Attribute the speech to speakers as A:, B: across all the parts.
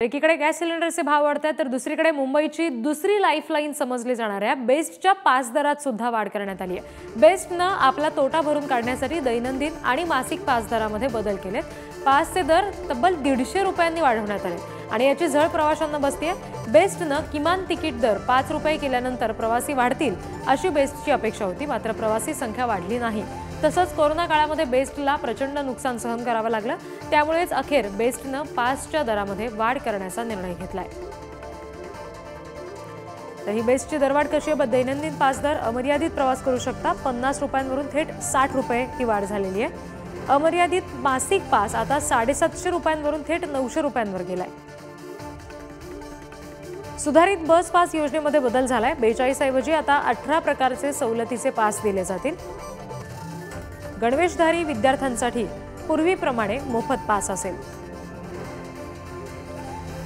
A: एकीकडे गॅस सिलेंडरचे भाव वाढतात तर दुसरीकडे मुंबईची दुसरी लाईफलाईन समजली जाणाऱ्या बेस्टच्या पास दरात सुद्धा वाढ करण्यात आली आहे। बेस्टनं आपला तोटा भरून काढण्यासाठी दैनंदिन आणि मासिक पास दरामध्ये बदल केलेत। पासचे दर तब्बल 150 रुपयांनी वाढवण्यात आले आणि याची झळ प्रवाशांना बसतीये। बेस्टनं किमान तिकीट दर 5 रुपये केल्यानंतर प्रवासी वाढतील अशी बेस्टची अपेक्षा होती, मात्र प्रवासी संख्या वाढली नाही। तसंच कोरोना काळामध्ये बेस्टला प्रचंड नुकसान सहन करावं लागलं, त्यामुळेच अखेर बेस्टनं पासच्या दरामध्ये वाढ करण्याचा निर्णय घेतलाय। तर ही बेस्टची दरवाढ कशी आहे? दैनंदिन पास दर अमर्यादित प्रवास करू शकता 50 रुपयांवरून थेट 60 रुपये ही वाढ झालेली आहे। अमर्यादित मासिक पास आता 750 रुपयांवरून थेट 900 रुपयांवर गेलाय। सुधारित बस पास योजनेमध्ये बदल झालाय। 42 ऐवजी आता 18 प्रकारचे सवलतीचे पास दिले जातील। गणवेशधारी विद्यार्थ्यांसाठी पूर्वीप्रमाणे मोफत पास असेल।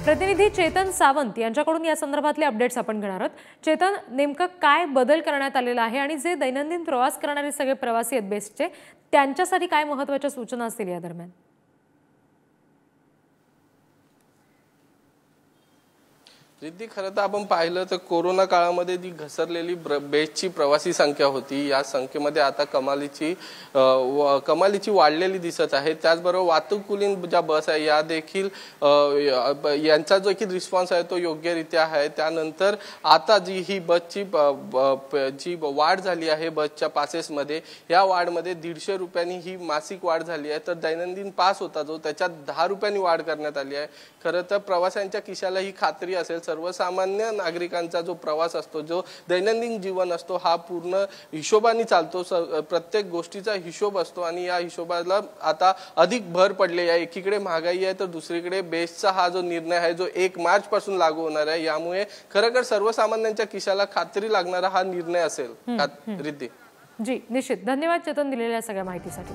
A: प्रतिनिधी चेतन सावंत यांच्याकडून या संदर्भातले अपडेट्स आपण घेणार आहोत। चेतन, नेमकं काय बदल करण्यात आलेला आहे आणि जे दैनंदिन प्रवास करणारे सगळे प्रवासी आहेत बेस्टचे, त्यांच्यासाठी काय महत्त्वाच्या सूचना असतील या दरम्यान?
B: रिद्धी, खरं तर आपण पाहिलं तर कोरोना काळामध्ये जी घसरलेली बेस्टची प्रवासी संख्या होती, या संख्येमध्ये आता कमालीची वाढलेली दिसत आहे। त्याचबरोबर वाहतूककुलीन ज्या बस आहे या देखील यांचा जो की रिस्पॉन्स आहे तो योग्यरित्या आहे। त्यानंतर आता जी ही बसची जी वाढ झाली आहे बसच्या पासेसमध्ये, या वाढमध्ये 150 रुपयांनी ही मासिक वाढ झाली आहे। तर दैनंदिन पास होता जो, त्याच्यात 10 रुपयांनी वाढ करण्यात आली आहे। खरं तर प्रवाशांच्या खिशाला ही खात्री असेल, सर्वसामान्य नागरिकांचा जो प्रवास असतो, जो दैनंदिन जीवन असतो, हा पूर्ण हिशोबाने चालतो। प्रत्येक गोष्टीचा हिशोब असतो आणि या हिशोबाला आता अधिक भर पडली आहे। एकीकडे महागाई आहे तर दुसरीकडे बेस्टचा हा जो निर्णय आहे जो 1 मार्च पासून लागू होणार आहे, यामुळे खरोखर सर्वसामान्यांच्या खिशाला खात्री लागणारा हा निर्णय असेल। रिद्धी
A: जी, निश्चित। धन्यवाद चेतन दिलेल्या सगळ्या माहितीसाठी।